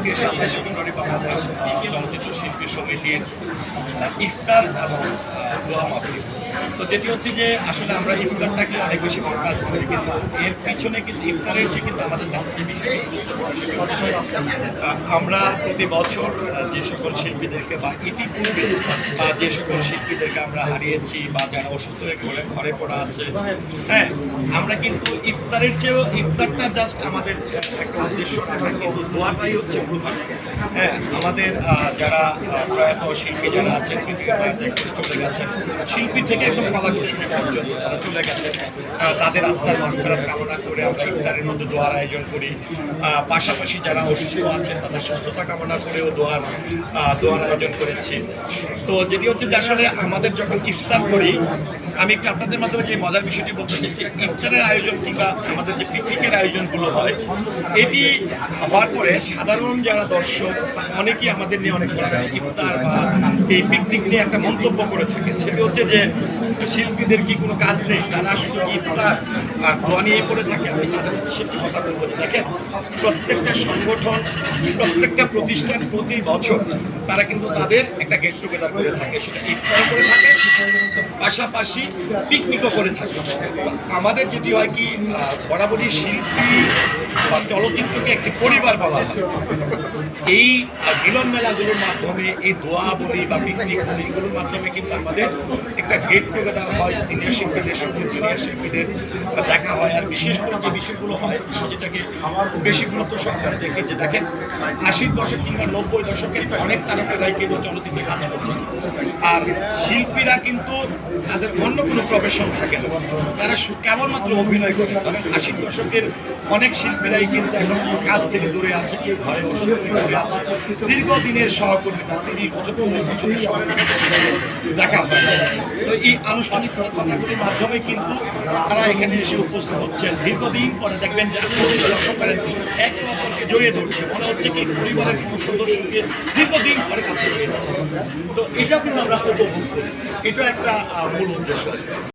আজকে সাতাশ ফেব্রুয়ারি বাংলাদেশ চলচ্চিত্র শিল্পী সমিতির ইফতার এবং দোয়া মাহফিল। তো যেটি হচ্ছে যে আসলে আমরা ইফতারটাকে অনেক বেশি ফোকাস করি, কিন্তু এর পিছনে কিন্তু ইফতারের চেয়ে কিন্তু আমাদের জাতীয় বিষয় আমরা প্রতি বছর যে সকল শিল্পীদেরকে বা ইতিপূর্বে বা যে সকল শিল্পীদেরকে আমরা হারিয়েছি বা যারা অসুস্থ হয়ে ঘরে পড়া আছে, হ্যাঁ, আমরা কিন্তু ইফতারের চেয়েও ইফতারটা জাস্ট আমাদের একটা উদ্দেশ্য রাখা, কিন্তু দোয়াটাই হচ্ছে প্রধান। হ্যাঁ, আমাদের যারা প্রয়াত শিল্পী যারা আছেন, চলে গেছেন, শিল্পী থেকে একদম কলাকুশলী পর্যন্ত তারা চলে গেছেন, তাদের আত্মার মাগফিরাত কামনা করে আমরা ইফতারের মধ্যে দোয়ার আয়োজন করি। পাশাপাশি যারা অসুস্থ আছেন তাদের সুস্থতা কামনা করেও দোয়ার আয়োজন করেছি। তো যেটি হচ্ছে যে আসলে আমাদের যখন ইফতার করি, আমি একটু আপনাদের মাধ্যমে যে মজার বিষয়টি বলতে চাই, যে ইফতারের আয়োজন কিংবা আমাদের যে পিকনিকের আয়োজনগুলো হয়, এটি হওয়ার পরে সাধারণ যারা দর্শক অনেকেই আমাদের নিয়ে অনেক ধরনের ইফতার বা এই পিকনিক নিয়ে একটা মন্তব্য করে থাকেন। সেটি হচ্ছে যে শিল্পীদের কি কোনো কাজ নেই, তারা শুধু ইফতার আর দোয়া নিয়ে পড়ে থাকে। আমি তাদের উদ্দেশ্যে কথা বলবো যে দেখেন, প্রত্যেকটা সংগঠন, প্রত্যেকটা প্রতিষ্ঠান প্রতি বছর তারা কিন্তু তাদের একটা গেট টুগেদার করে থাকে, সেটা ইফতার করে থাকে, পাশাপাশি পিকনিকও করে থাকে। আমাদের যেটি হয় কি, বরাবরই শিল্পী বা চলচ্চিত্রকে একটি পরিবার বলা হয়। এই মিলন মেলাগুলোর মাধ্যমে, এই দোয়া বলি বা পিকনিক বলি, এগুলোর মাধ্যমে কিন্তু আমাদের একটা গেট টুগেদার হয়, সিনিয়র শিল্পীদের সঙ্গে জুনিয়র শিল্পীদের দেখা হয়। আর বিশেষ করে যে বিষয়গুলো হয়, যেটাকে বেশি গুরুত্ব সহকারে দেখি, যে দেখেন 80 দশক কিংবা 90 দশকের অনেক তারকারাই কিন্তু চলচ্চিত্রে কাজ করছে, আর শিল্পীরা কিন্তু তাদের অন্য কোনো প্রফেশন থাকে না, তারা কেবলমাত্র অভিনয় করে। তবে 80 দশকের অনেক শিল্পীরাই কিন্তু এখন কাজ থেকে দূরে আছে, কেউ ঘরে বসে থেকে দূরে আছে, দীর্ঘদিনের সহকর্মীরা 30 বছর 40 বছরের সহকর্মীদের দেখা হয়। তো এই আনুষ্ঠানিক ঘটনাগুলির মাধ্যমে কিন্তু তারা এখানে এসে উপস্থিত হচ্ছেন। দীর্ঘদিন পরে দেখবেন যারা লক্ষ্য করেন, একে অপরকে জড়িয়ে ধরছে, মনে হচ্ছে কি পরিবারের কোনো সদস্যকে দীর্ঘদিন পরে কাছে জড়িয়ে যাচ্ছে। তো এটাও কিন্তু আমরা উপভোগ করি, এটা একটা মূল উদ্দেশ্য।